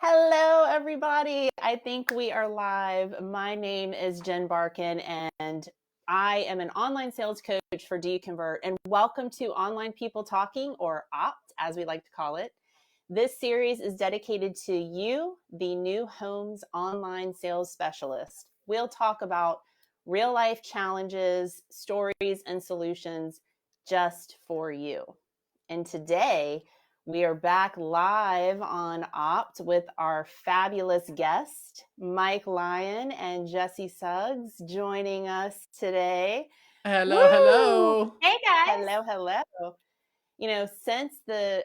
Hello, everybody. I think we are live. My name is Jen Barkan, and I am an online sales coach for Do You Convert. And welcome to Online People Talking, or OPT, as we like to call it. This series is dedicated to you, the new homes online sales specialist. We'll talk about real life challenges, stories, and solutions just for you. And today, we are back live on Opt with our fabulous guest, Mike Lyon and Jessie Suggs, joining us today. Hello, Woo! hello. Hey guys. Hello. Since the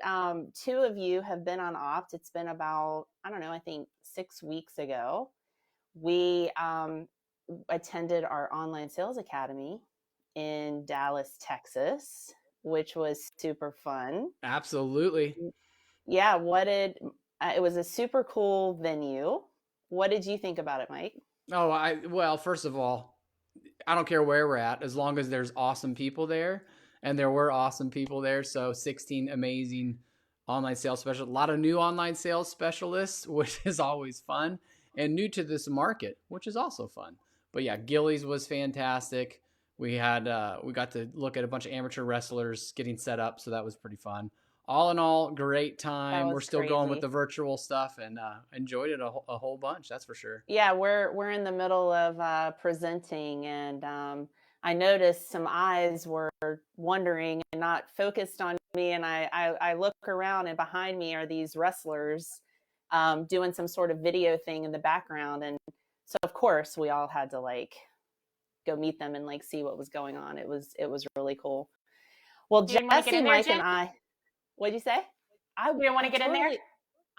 two of you have been on Opt, it's been about, I think 6 weeks ago, we attended our online sales academy in Dallas, Texas, which was super fun. Absolutely. Yeah, it was a super cool venue. What did you think about it, Mike? Well, first of all, I don't care where we're at, as long as there's awesome people there. And there were awesome people there. So 16 amazing online sales specialists, a lot of new online sales specialists, which is always fun, and new to this market, which is also fun. But yeah, Gillies was fantastic. We got to look at a bunch of amateur wrestlers getting set up, so that was pretty fun. All in all, great time. We're still going with the virtual stuff and enjoyed it a whole bunch. That's for sure. Yeah, we're in the middle of presenting, and I noticed some eyes were wondering and not focused on me, and I look around, and behind me are these wrestlers doing some sort of video thing in the background, and so of course we all had to go meet them and see what was going on. It was really cool. Well, Jessie, Mike, and I. What'd you say? You didn't want to get in there?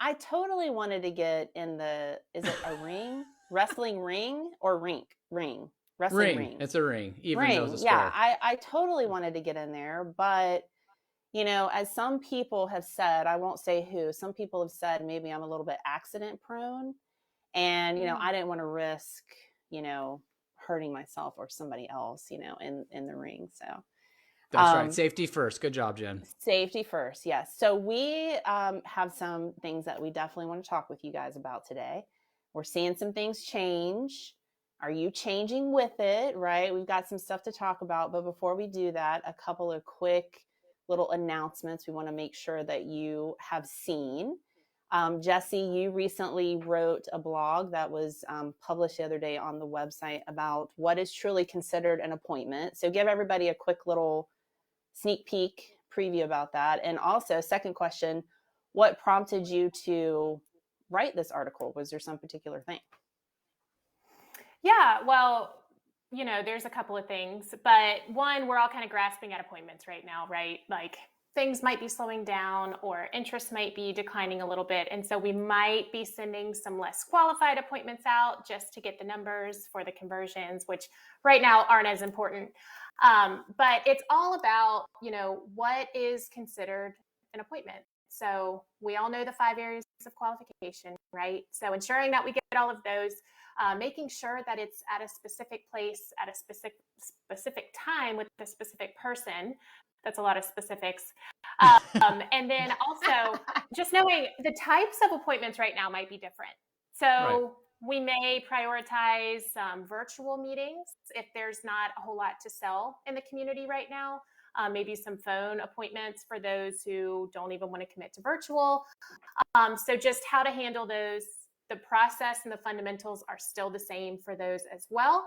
I totally wanted to get in is it a ring? Wrestling ring or rink? Ring. Wrestling ring. It's a ring, even though it's a square. Yeah, I totally wanted to get in there, but as some people have said, I won't say who, some people have said maybe I'm a little bit accident prone. And, I didn't want to risk, hurting myself or somebody else, in the ring. So that's right. Safety first. Good job, Jen. Safety first. Yes. So we have some things that we definitely want to talk with you guys about today. We're seeing some things change. Are you changing with it? Right. We've got some stuff to talk about. But before we do that, a couple of quick little announcements we want to make sure that you have seen. Jessie, you recently wrote a blog that was published the other day on the website about what is truly considered an appointment. So give everybody a quick little sneak peek preview about that. And also, second question, what prompted you to write this article? Was there some particular thing? Yeah, well, there's a couple of things, but one, we're all kind of grasping at appointments right now, right? Like things might be slowing down or interest might be declining a little bit. And so we might be sending some less qualified appointments out just to get the numbers for the conversions, which right now aren't as important. But it's all about, what is considered an appointment. So we all know the 5 areas of qualification, right? So ensuring that we get all of those, making sure that it's at a specific place, at a specific time with a specific person. That's a lot of specifics. And then also just knowing the types of appointments right now might be different. So right. We may prioritize virtual meetings if there's not a whole lot to sell in the community right now. Maybe some phone appointments for those who don't even want to commit to virtual. So just how to handle those. The process and the fundamentals are still the same for those as well.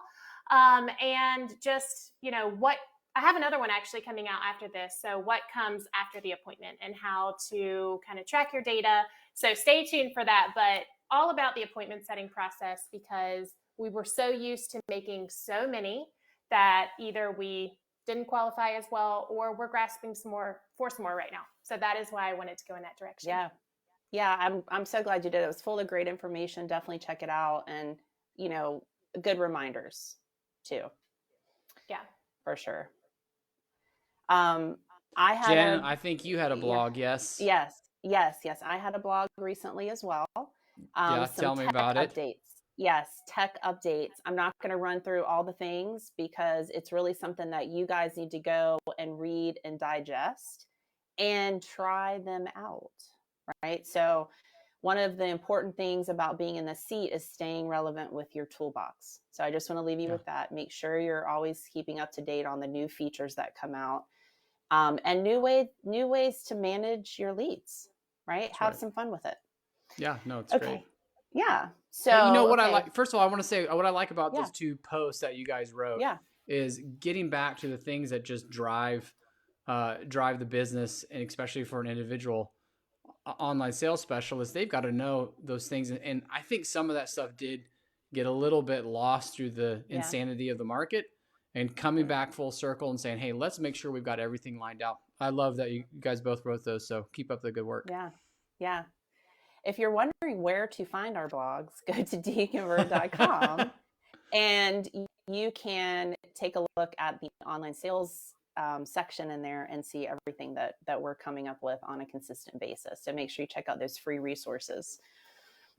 And just, I have another one actually coming out after this. So what comes after the appointment and how to kind of track your data. So stay tuned for that, but all about the appointment setting process, because we were so used to making so many that either we didn't qualify as well or we're grasping some more right now. So that is why I wanted to go in that direction. Yeah, I'm so glad you did. It was full of great information. Definitely check it out, and good reminders too. Yeah, for sure. I think you had a blog. Yes. I had a blog recently as well. Tell me about updates. It. Yes, tech updates. I'm not going to run through all the things because it's really something that you guys need to go and read and digest and try them out. Right. So one of the important things about being in the seat is staying relevant with your toolbox. So I just want to leave you with that. Make sure you're always keeping up to date on the new features that come out, and new ways to manage your leads, right? Have some fun with it. Yeah, no, it's Okay. great. Yeah. So, hey, you know what I like? First of all, I want to say what I like about Yeah. those 2 posts that you guys wrote Yeah. is getting back to the things that just drive the business, and especially for an individual online sales specialist, they've got to know those things. And I think some of that stuff did get a little bit lost through the insanity of the market, and coming back full circle and saying, hey, let's make sure we've got everything lined out. I love that you guys both wrote those. So keep up the good work. Yeah. Yeah. If you're wondering where to find our blogs, go to deconvert.com and you can take a look at the online sales section in there and see everything that we're coming up with on a consistent basis. So make sure you check out those free resources.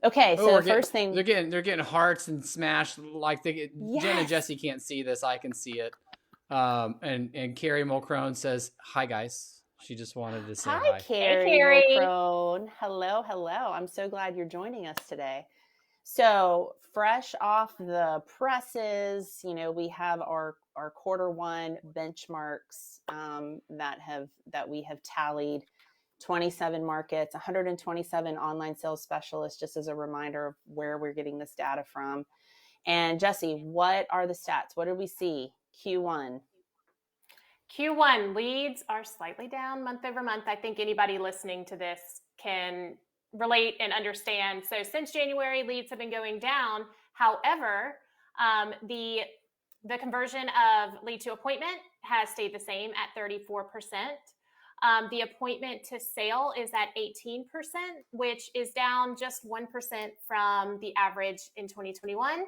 Okay, so the first thing, they're getting hearts and smashed like Jen and Jessie can't see this. I can see it. And Carrie Mulcrone says, "Hi guys." She just wanted to say hi. Carrie Mulcrone. Hello. I'm so glad you're joining us today. So fresh off the presses, we have our Q1 benchmarks that we have tallied. 27 markets, 127 online sales specialists, just as a reminder of where we're getting this data from. And Jessie, what are the stats? What did we see Q1? Q1 leads are slightly down month over month. I think anybody listening to this can relate and understand. So since January, leads have been going down. However, the conversion of lead to appointment has stayed the same at 34%. The appointment to sale is at 18%, which is down just 1% from the average in 2021.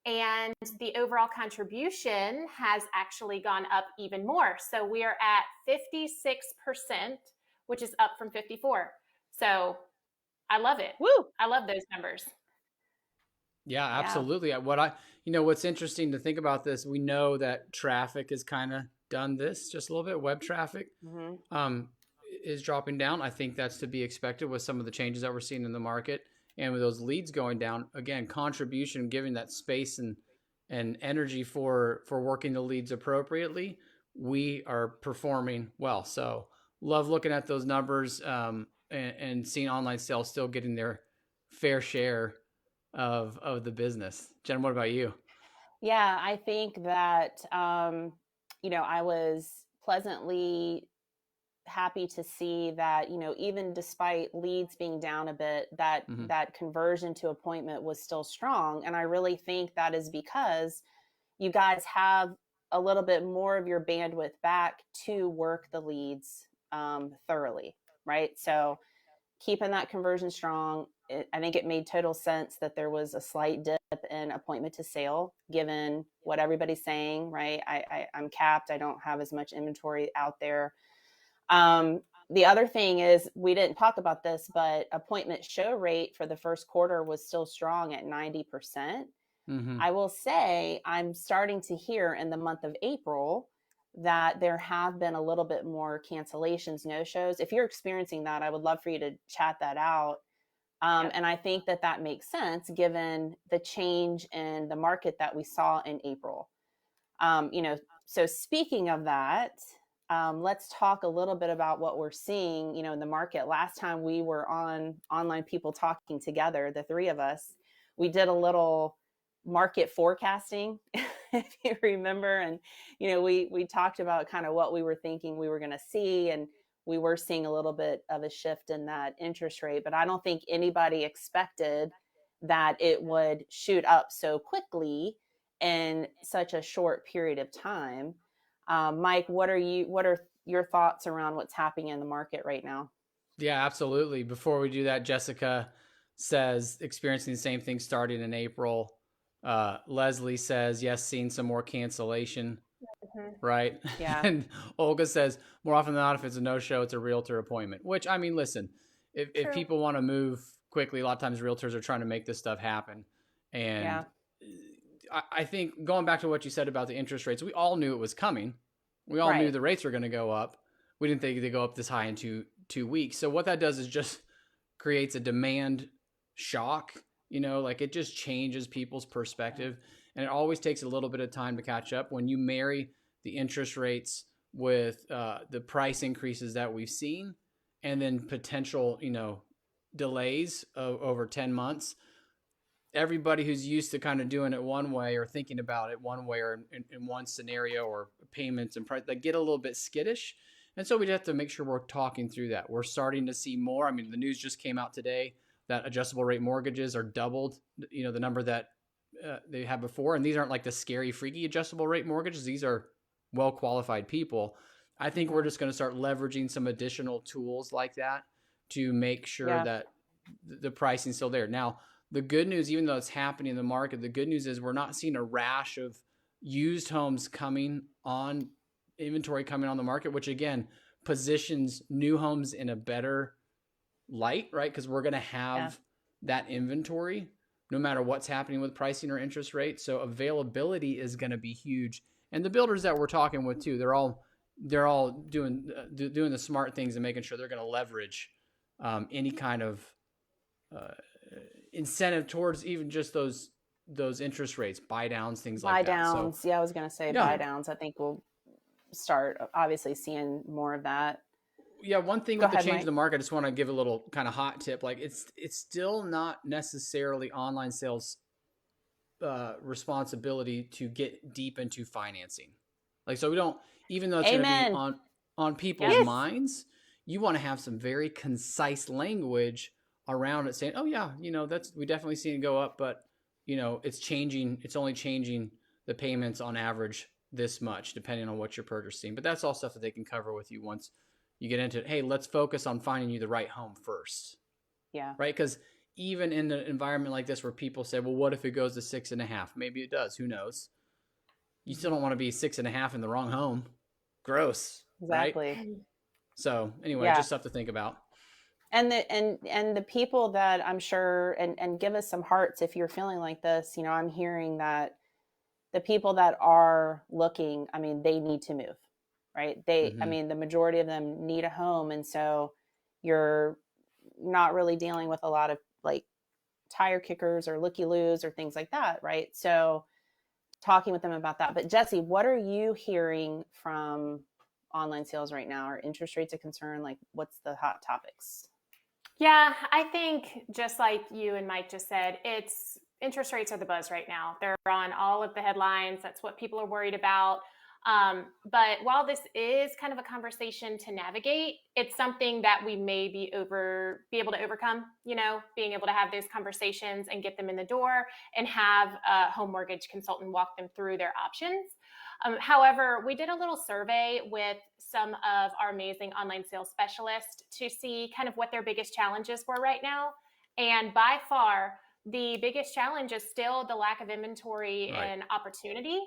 And the overall contribution has actually gone up even more. So we are at 56%, which is up from 54%. So I love it. Woo! I love those numbers. Yeah, absolutely. What's interesting to think about this, we know that traffic has kind of done this just a little bit. Web traffic is dropping down. I think that's to be expected with some of the changes that we're seeing in the market. And with those leads going down, again, contribution, giving that space and energy for working the leads appropriately, we are performing well. So love looking at those numbers and seeing online sales still getting their fair share of the business. Jen, what about you? Yeah, I think that, I was pleasantly happy to see that, even despite leads being down a bit, that conversion to appointment was still strong. And I really think that is because you guys have a little bit more of your bandwidth back to work the leads thoroughly, right? So keeping that conversion strong, I think it made total sense that there was a slight dip in appointment to sale, given what everybody's saying, right? I'm capped. I don't have as much inventory out there. The other thing is, we didn't talk about this, but appointment show rate for the first quarter was still strong at 90%. I will say I'm starting to hear in the month of April that there have been a little bit more cancellations, no-shows. If you're experiencing that, I would love for you to chat that out. And I think that makes sense given the change in the market that we saw in April. So speaking of that, let's talk a little bit about what we're seeing, in the market. Last time we were on Online People Talking together, the three of us, we did a little market forecasting, if you remember. And, we talked about kind of what we were thinking we were going to see. And we were seeing a little bit of a shift in that interest rate, but I don't think anybody expected that it would shoot up so quickly in such a short period of time. Mike, what are your thoughts around what's happening in the market right now? Yeah, absolutely. Before we do that, Jessica says experiencing the same thing starting in April. Leslie says, yes, seeing some more cancellation. Right. Yeah. And Olga says, more often than not, if it's a no-show, it's a realtor appointment, which, I mean, listen, if people want to move quickly, a lot of times realtors are trying to make this stuff happen. And I think going back to what you said about the interest rates, we all knew it was coming. We all knew the rates were going to go up. We didn't think they'd go up this high in two weeks. So what that does is just creates a demand shock, like it just changes people's perspective. And it always takes a little bit of time to catch up. When you marry the interest rates with the price increases that we've seen, and then potential, delays of over 10 months, everybody who's used to kind of doing it one way or thinking about it one way or in one scenario or payments and price, they get a little bit skittish. And so we have to make sure we're talking through that. We're starting to see more. I mean, the news just came out today that adjustable rate mortgages are doubled, the number that they had before. And these aren't like the scary, freaky adjustable rate mortgages. These are well-qualified people. I think we're just going to start leveraging some additional tools like that to make sure that the pricing's still there. Now, the good news, even though it's happening in the market, the good news is we're not seeing a rash of used homes coming on inventory coming on the market, which again positions new homes in a better light, right? Because we're going to have that inventory no matter what's happening with pricing or interest rates. So availability is going to be huge. And the builders that we're talking with too, they're all doing the smart things and making sure they're going to leverage any kind of incentive towards even just those interest rates, buy downs, things like that. Buy downs. So, I was going to say buy downs. I think we'll start obviously seeing more of that. Yeah. One thing with the change in the market, I just want to give a little kind of hot tip. Like it's still not necessarily online sales responsibility to get deep into financing. Like, so we don't, even though it's going to be on people's minds, you want to have some very concise language around it saying, oh yeah, we definitely seen it go up, but it's only changing the payments on average this much, depending on what you're purchasing. But that's all stuff that they can cover with you once you get into it. Hey, let's focus on finding you the right home first. Yeah. Right. Because even in an environment like this where people say, well, what if it goes to 6.5? Maybe it does. Who knows? You still don't want to be 6.5 in the wrong home. Gross. Exactly. Right? So anyway, just stuff to think about. And the people that I'm sure, and give us some hearts if you're feeling like this, I'm hearing that the people that are looking, I mean, they need to move, right? I mean, the majority of them need a home. And so you're not really dealing with a lot of like tire kickers or looky-loos or things like that, right? So talking with them about that. But Jessie, what are you hearing from online sales right now? Are interest rates a concern? Like, what's the hot topics? Yeah, I think just like you and Mike just said, interest rates are the buzz right now. They're on all of the headlines. That's what people are worried about. But while this is kind of a conversation to navigate, it's something that we may be able to overcome, being able to have those conversations and get them in the door and have a home mortgage consultant walk them through their options. However, we did a little survey with some of our amazing online sales specialists to see kind of what their biggest challenges were right now. And by far, the biggest challenge is still the lack of inventory and opportunity.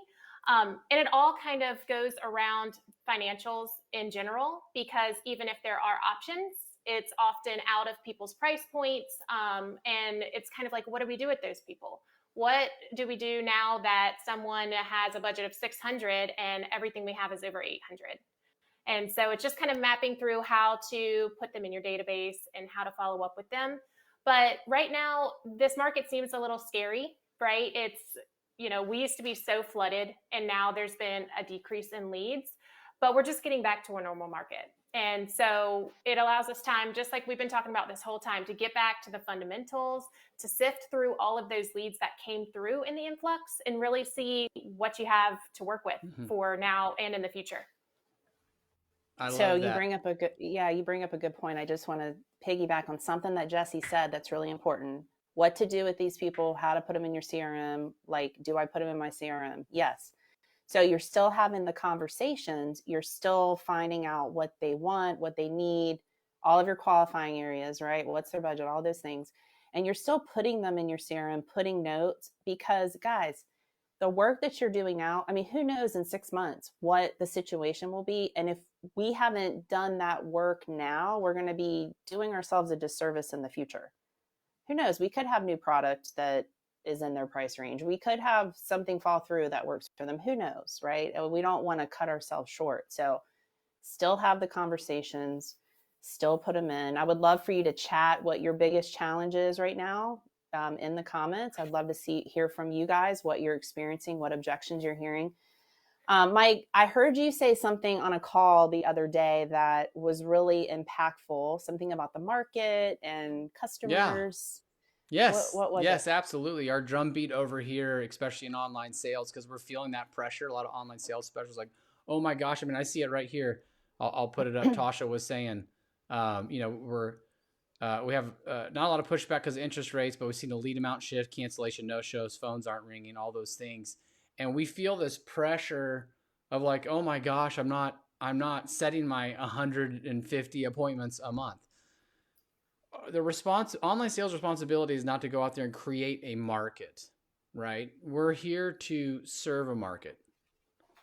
And it all kind of goes around financials in general, because even if there are options, it's often out of people's price points. And it's kind of like, what do we do with those people? What do we do now that someone has a budget of 600 and everything we have is over 800? And so it's just kind of mapping through how to put them in your database and how to follow up with them. But right now, this market seems a little scary, right? It's, we used to be so flooded and now there's been a decrease in leads, but we're just getting back to a normal market. And so it allows us time, just like we've been talking about this whole time, to get back to the fundamentals, to sift through all of those leads that came through in the influx and really see what you have to work with for now and in the future. You bring up a good point. I just want to piggyback on something that Jessie said that's really important. What to do with these people, how to put them in your CRM. Like, do I put them in my CRM? Yes. So you're still having the conversations. You're still finding out what they want, what they need, all of your qualifying areas, right? What's their budget, all those things. And you're still putting them in your CRM, putting notes, because guys, the work that you're doing now, I mean, who knows in 6 months what the situation will be. And if we haven't done that work now, we're going to be doing ourselves a disservice in the future. Who knows? We could have new product that is in their price range. We could have something fall through that works for them. Who knows, right? We don't want to cut ourselves short. So still have the conversations, still put them in. I would love for you to chat what your biggest challenge is right now in the comments. I'd love to hear from you guys what you're experiencing, what objections you're hearing. Mike, I heard you say something on a call the other day that was really impactful, something about the market and Yeah. customers. Yes. What was it? Yes, absolutely. Our drumbeat over here, especially in online sales, because we're feeling that pressure. A lot of online sales specialists like, oh my gosh. I mean, I see it right here. I'll put it up. Tasha was saying, we have not a lot of pushback because of interest rates, but we've seen the lead amount shift, cancellation, no shows, phones aren't ringing, all those things. And we feel this pressure of like, oh my gosh, I'm not setting my 150 appointments a month. Online sales responsibility is not to go out there and create a market, right? We're here to serve a market.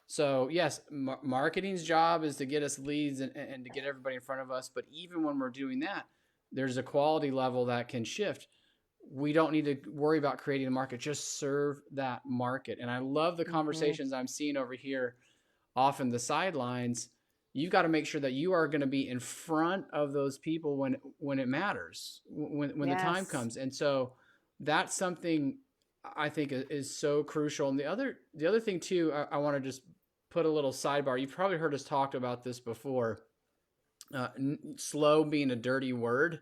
So yes, marketing's job is to get us leads and to get everybody in front of us. But even when we're doing that, there's a quality level that can shift. We don't need to worry about creating a market, just serve that market. And I love the conversations I'm seeing over here off in the sidelines. You've got to make sure that you are going to be in front of those people when it matters, when the time comes. And so that's something I think is so crucial. And the other thing too, I want to just put a little sidebar. You've probably heard us talk about this before. Slow being a dirty word,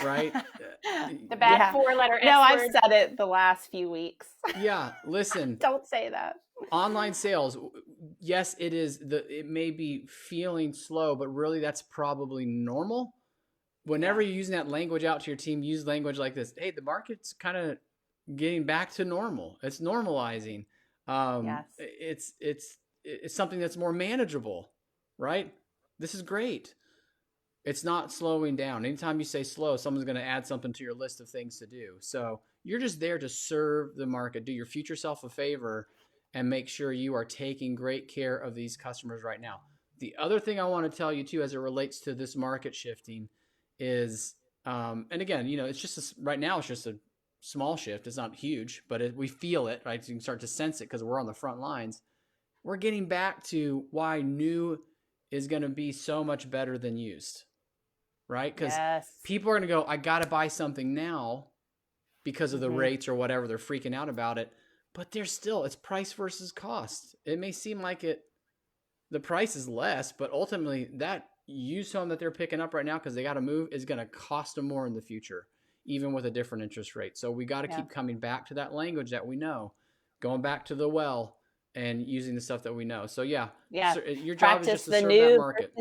right? The bad 4-letter S No, word. I've said it the last few weeks. Yeah, listen. Don't say that. Online sales, yes, it may be feeling slow, but really that's probably normal. Whenever you're using that language out to your team, use language like this. Hey, the market's kind of getting back to normal. It's normalizing. It's something that's more manageable, right? This is great. It's not slowing down. Anytime you say slow, someone's going to add something to your list of things to do. So you're just there to serve the market. Do your future self a favor and make sure you are taking great care of these customers right now. The other thing I want to tell you too, as it relates to this market shifting is, and again, it's just right now it's just a small shift. It's not huge, but we feel it, right? So you can start to sense it because we're on the front lines. We're getting back to why new is going to be so much better than used, right? Because people are going to go, I got to buy something now because of the rates or whatever. They're freaking out about it. But it's price versus cost. It may seem like the price is less, but ultimately that used home that they're picking up right now because they got to move is going to cost them more in the future, even with a different interest rate. So we got to keep coming back to that language that we know, going back to the well and using the stuff that we know. So your job is just to serve that market.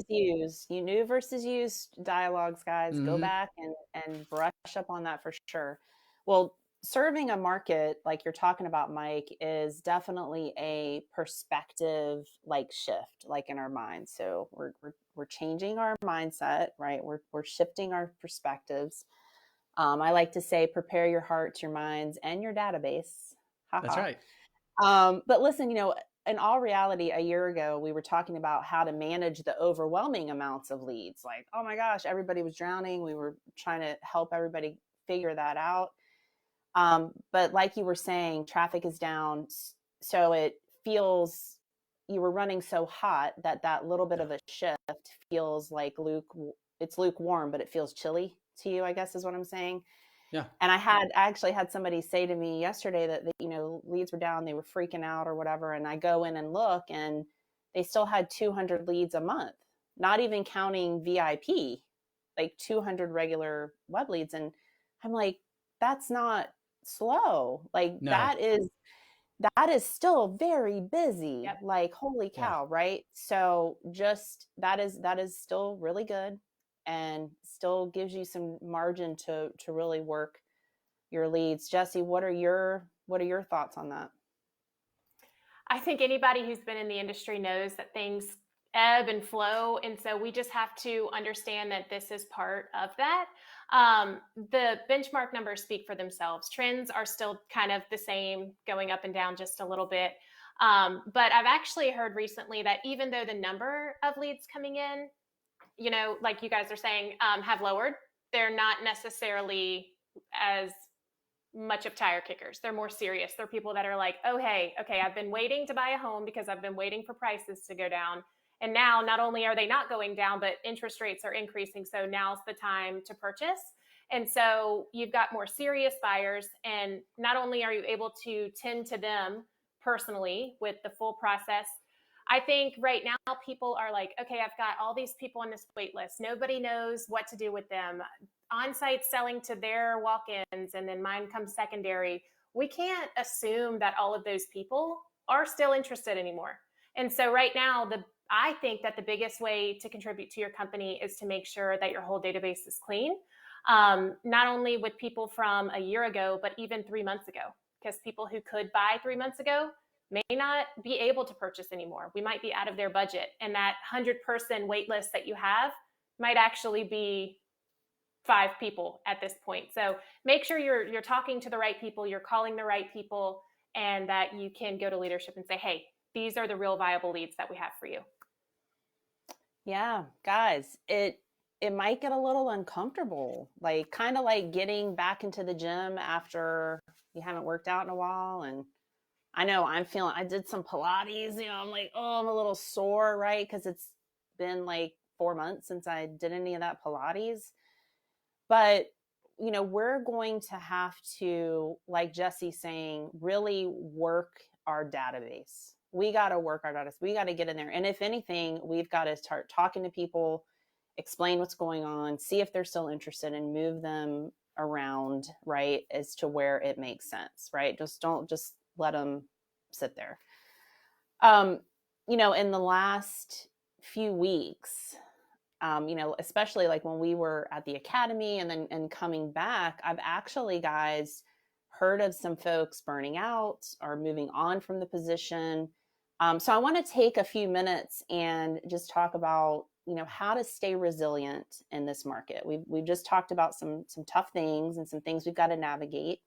New versus used dialogues, guys. Go back and brush up on that for sure. Well, serving a market like you're talking about, Mike, is definitely a perspective shift in our minds. So we're changing our mindset, right? We're shifting our perspectives. I like to say, prepare your hearts, your minds, and your database. That's right. But listen, in all reality, a year ago, we were talking about how to manage the overwhelming amounts of leads. Like, oh my gosh, everybody was drowning. We were trying to help everybody figure that out. But like you were saying, traffic is down. So it feels you were running so hot that little bit of a shift feels like it's lukewarm, but it feels chilly to you, I guess is what I'm saying. Yeah. And I actually had somebody say to me yesterday that leads were down, they were freaking out or whatever. And I go in and look and they still had 200 leads a month, not even counting VIP, like 200 regular web leads. And I'm like, that's not slow. Like that is still very busy. Yep. Like, holy cow. Right. So just that is still really good and still gives you some margin to really work your leads. Jessie, what are your thoughts on that? I think anybody who's been in the industry knows that things ebb and flow. And so we just have to understand that this is part of that. The benchmark numbers speak for themselves. Trends are still kind of the same, going up and down just a little bit. But I've actually heard recently that even though the number of leads coming in, like you guys are saying, have lowered, they're not necessarily as much of tire kickers. They're more serious. They're people that are like, oh, hey, okay, I've been waiting to buy a home because I've been waiting for prices to go down. And now not only are they not going down, but interest rates are increasing. So now's the time to purchase. And so you've got more serious buyers. And not only are you able to tend to them personally with the full process, I think right now people are like, okay, I've got all these people on this wait list. Nobody knows what to do with them. On-site selling to their walk-ins, and then mine comes secondary. We can't assume that all of those people are still interested anymore. And so right now, I think that the biggest way to contribute to your company is to make sure that your whole database is clean. Not only with people from a year ago, but even 3 months ago, because people who could buy 3 months ago may not be able to purchase anymore. We might be out of their budget, and that 100-person wait list that you have might actually be 5 people at this point. So make sure you're talking to the right people, you're calling the right people, and that you can go to leadership and say, hey, these are the real viable leads that we have for you. Yeah, guys, it might get a little uncomfortable, like kind of like getting back into the gym after you haven't worked out in a while. And I know I did some Pilates, I'm like, oh, I'm a little sore, right? Because it's been like 4 months since I did any of that Pilates. But, we're going to have to, like Jesse's saying, really work our database. We got to work our database. We got to get in there. And if anything, we've got to start talking to people, explain what's going on, see if they're still interested, and move them around, right, as to where it makes sense, right? Don't let them sit there. In the last few weeks, especially like when we were at the academy and coming back, I've actually, guys, heard of some folks burning out or moving on from the position. So I want to take a few minutes and just talk about, how to stay resilient in this market. We've just talked about some tough things and some things we've got to navigate.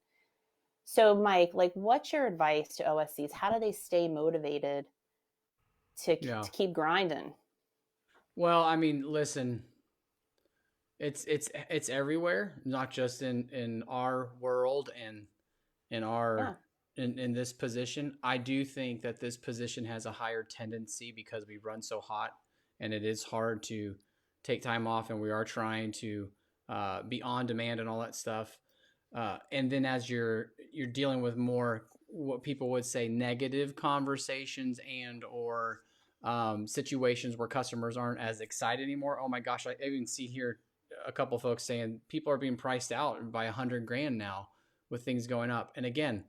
So Mike, like, what's your advice to OSCs? How do they stay motivated to keep grinding? Well, I mean, listen, it's everywhere, not just in our world and in our in this position. I do think that this position has a higher tendency because we run so hot, and it is hard to take time off, and we are trying to be on demand and all that stuff. And then as you're dealing with more what people would say negative conversations and or situations where customers aren't as excited anymore. Oh my gosh, I even see here a couple folks saying people are being priced out by $100,000 now with things going up. And again,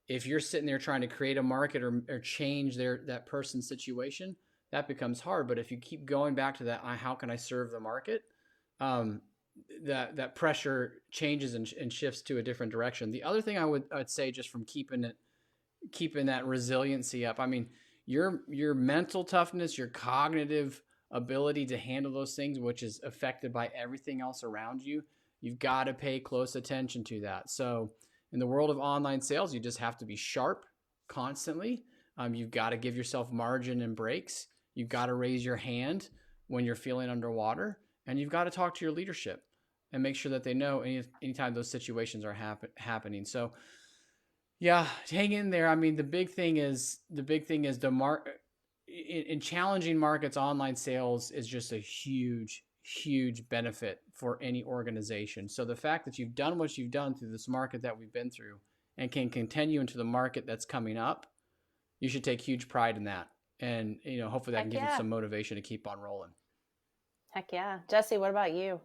if you're sitting there trying to create a market or change that person's situation, that becomes hard. But if you keep going back to that, how can I serve the market? That pressure changes and shifts to a different direction. The other thing I'd say, just from keeping that resiliency up, I mean, your mental toughness, your cognitive ability to handle those things, which is affected by everything else around you, you've got to pay close attention to that. So in the world of online sales, you just have to be sharp constantly. You've got to give yourself margin and breaks. You've got to raise your hand when you're feeling underwater, and you've got to talk to your leadership and make sure that they know anytime those situations are happening. So yeah, hang in there. I mean, the big thing is in challenging markets, online sales is just a huge benefit for any organization. So the fact that you've done what you've done through this market that we've been through and can continue into the market that's coming up, you should take huge pride in that. And, hopefully that can give you some motivation to keep on rolling. Heck yeah. Jessie, what about you?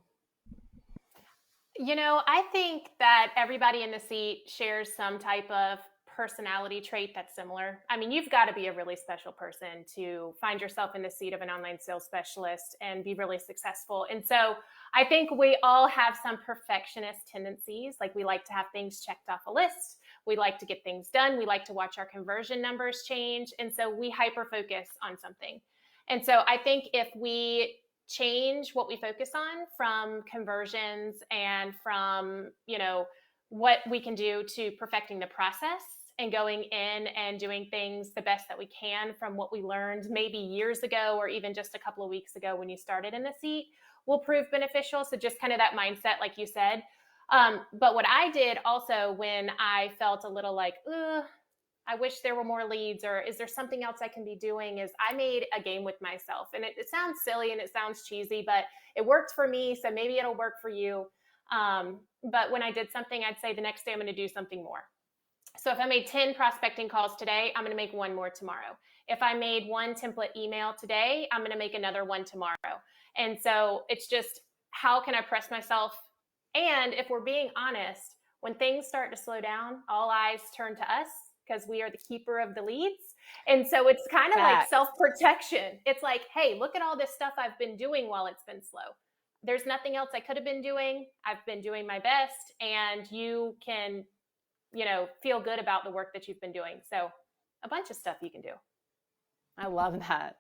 I think that everybody in the seat shares some type of personality trait that's similar. I mean, you've got to be a really special person to find yourself in the seat of an online sales specialist and be really successful. And so I think we all have some perfectionist tendencies. Like, we like to have things checked off a list. We like to get things done. We like to watch our conversion numbers change. And so we hyper focus on something. And so I think if we change what we focus on from conversions and from, what we can do to perfecting the process and going in and doing things the best that we can from what we learned maybe years ago or even just a couple of weeks ago when you started in the seat, will prove beneficial. So just kind of that mindset, like you said. But what I did also when I felt a little like, I wish there were more leads, or is there something else I can be doing? Is I made a game with myself, and it sounds silly and it sounds cheesy, but it worked for me. So maybe it'll work for you. But when I did something, I'd say the next day I'm going to do something more. So if I made 10 prospecting calls today, I'm going to make one more tomorrow. If I made one template email today, I'm going to make another one tomorrow. And so it's just, how can I press myself? And if we're being honest, when things start to slow down, all eyes turn to us because we are the keeper of the leads. And so it's kind of like self-protection. It's like, hey, look at all this stuff I've been doing while it's been slow. There's nothing else I could have been doing. I've been doing my best, and you can, feel good about the work that you've been doing. So a bunch of stuff you can do. I love that.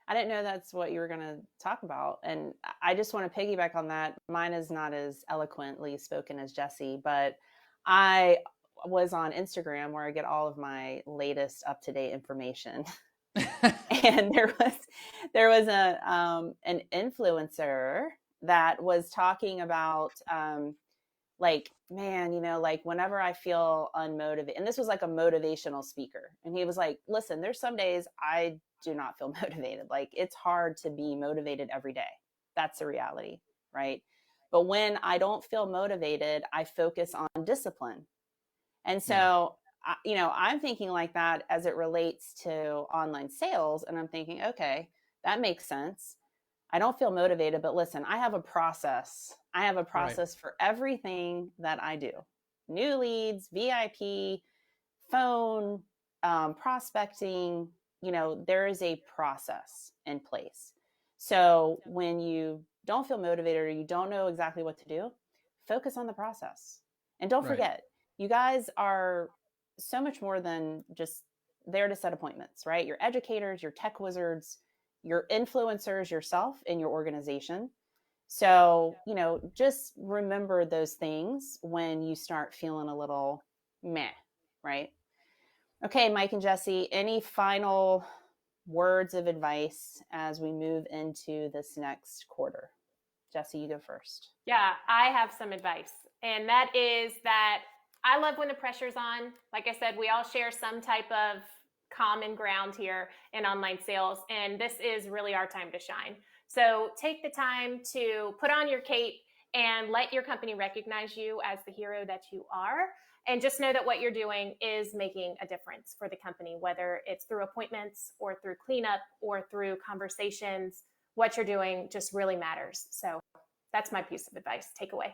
I didn't know that's what you were going to talk about. And I just want to piggyback on that. Mine is not as eloquently spoken as Jessie, but I was on Instagram where I get all of my latest up-to-date information. And there was an influencer that was talking about like, man, like whenever I feel unmotivated, and this was like a motivational speaker, and he was like, listen, there's some days I do not feel motivated. Like, it's hard to be motivated every day. That's the reality, right? But when I don't feel motivated, I focus on discipline. And so, I'm thinking like that as it relates to online sales. And I'm thinking, okay, that makes sense. I don't feel motivated, but listen, I have a process. I have a process for everything that I do. New leads, VIP, phone, prospecting, there is a process in place. So when you don't feel motivated or you don't know exactly what to do, focus on the process. And don't forget, you guys are so much more than just there to set appointments, right? You're educators, you're tech wizards, you're influencers yourself in your organization. So, just remember those things when you start feeling a little meh, right? Okay, Mike and Jessie, any final words of advice as we move into this next quarter? Jessie, you go first. Yeah, I have some advice. And that is that I love when the pressure's on. Like I said, we all share some type of common ground here in online sales, and this is really our time to shine. So take the time to put on your cape and let your company recognize you as the hero that you are. And just know that what you're doing is making a difference for the company, whether it's through appointments or through cleanup or through conversations. What you're doing just really matters. So that's my piece of advice. Take away.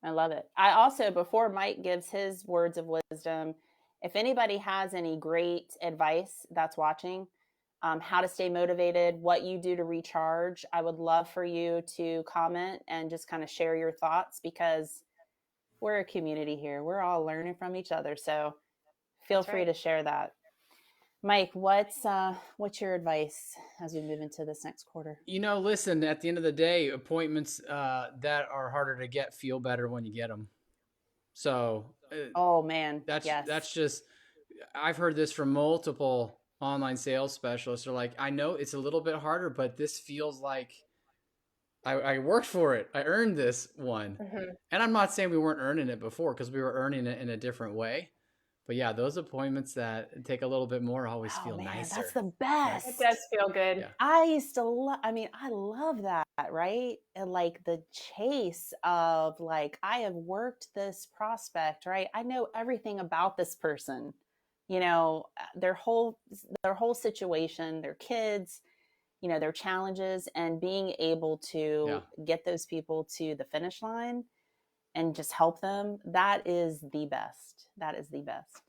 I love it. I also, before Mike gives his words of wisdom, if anybody has any great advice that's watching, how to stay motivated, what you do to recharge, I would love for you to comment and just kind of share your thoughts, because we're a community here. We're all learning from each other. So feel free to share that. Mike, what's your advice as we move into this next quarter? Listen, at the end of the day, appointments that are harder to get feel better when you get them. So, oh man, that's just, I've heard this from multiple online sales specialists. They're like, I know it's a little bit harder, but this feels like I worked for it. I earned this one. Mm-hmm. And I'm not saying we weren't earning it before, because we were earning it in a different way. But yeah, those appointments that take a little bit more always feel nicer. That's the best. It does feel good. Yeah. I used to I love that, right? And like the chase of like, I have worked this prospect, right? I know everything about this person, their whole situation, their kids, their challenges, and being able to get those people to the finish line and just help them. That is the best. That is the best.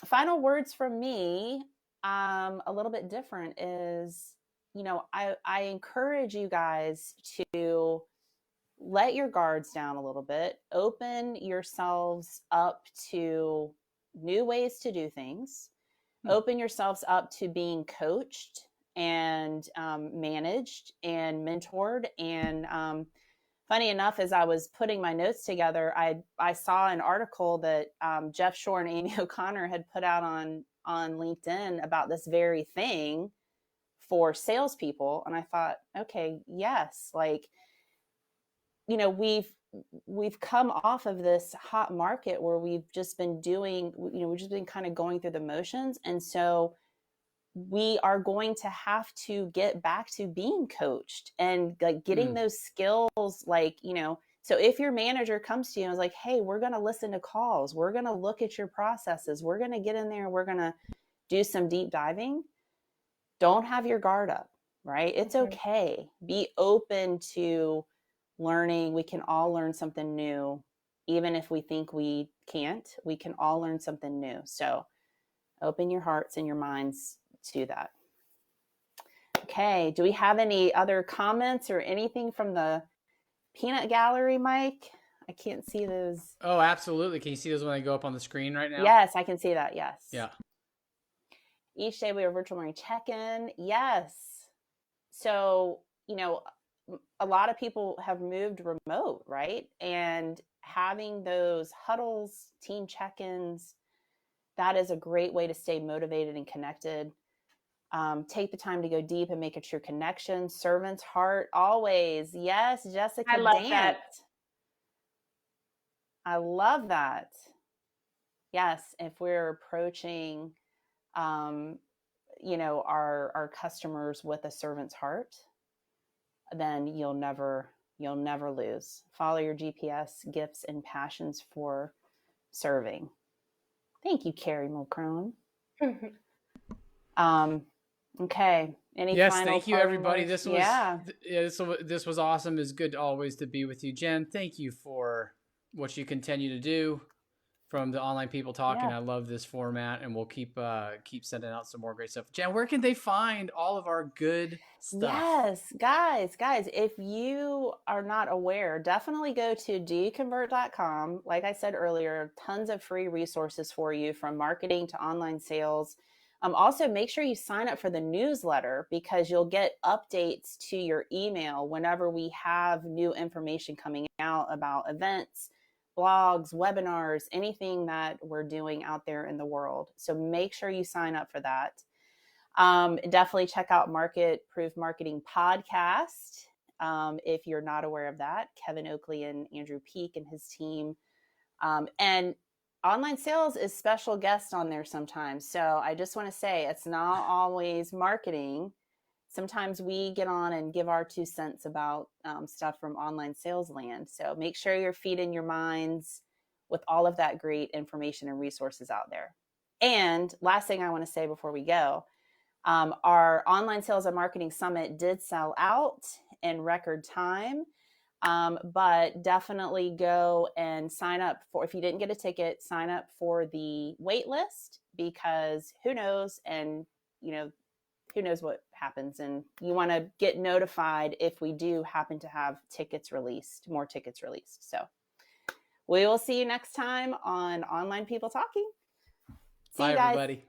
Final words from me, a little bit different, is, I encourage you guys to let your guards down a little bit, open yourselves up to new ways to do things, open yourselves up to being coached and managed and mentored. And funny enough, as I was putting my notes together, I saw an article that Jeff Shore and Amy O'Connor had put out on LinkedIn about this very thing for salespeople. And I thought, okay, yes, like, we've come off of this hot market where we've just been doing, we've just been kind of going through the motions. And so we are going to have to get back to being coached and like getting those skills, like, so if your manager comes to you and is like, hey, we're going to listen to calls, we're going to look at your processes, we're going to get in there, we're going to do some deep diving, don't have your guard up, right? It's okay. Be open to learning. We can all learn something new. Even if we think we can't, we can all learn something new. So open your hearts and your minds to that. Okay. Do we have any other comments or anything from the peanut gallery, Mike? I can't see those. Oh, absolutely. Can you see those when they go up on the screen right now? Yes, I can see that. Yes. Yeah. Each day we are virtual learning check-in. Yes. So, a lot of people have moved remote, right? And having those huddles, team check-ins, that is a great way to stay motivated and connected. Take the time to go deep and make a true connection. Servant's heart, always. Yes, Jessica. I love that. I love that. Yes, if we're approaching, our customers with a servant's heart, then you'll never lose. Follow your GPS gifts and passions for serving. Thank you, Carrie Mulcrone. Okay. Any final thank you, everybody. words? This was awesome. It's good always to be with you, Jen. Thank you for what you continue to do from the Online People Talking. I love this format, and we'll keep sending out some more great stuff. Jen, where can they find all of our good stuff? Yes, guys, if you are not aware, definitely go to doyouconvert.com. Like I said earlier, tons of free resources for you, from marketing to online sales. Also, make sure you sign up for the newsletter, because you'll get updates to your email whenever we have new information coming out about events, blogs, webinars, anything that we're doing out there in the world. So make sure you sign up for that. Definitely check out Market Proof Marketing Podcast. If you're not aware of that, Kevin Oakley and Andrew Peak and his team. And Online Sales is special guest on there sometimes. So I just want to say, it's not always marketing. Sometimes we get on and give our 2 cents about stuff from online sales land. So make sure you're feeding your minds with all of that great information and resources out there. And last thing I want to say before we go, our Online Sales and Marketing Summit did sell out in record time. But definitely go and sign up for, if you didn't get a ticket, sign up for the wait list, because who knows, and who knows what happens, and you want to get notified if we do happen to have more tickets released. So we will see you next time on Online People Talking. Bye, everybody.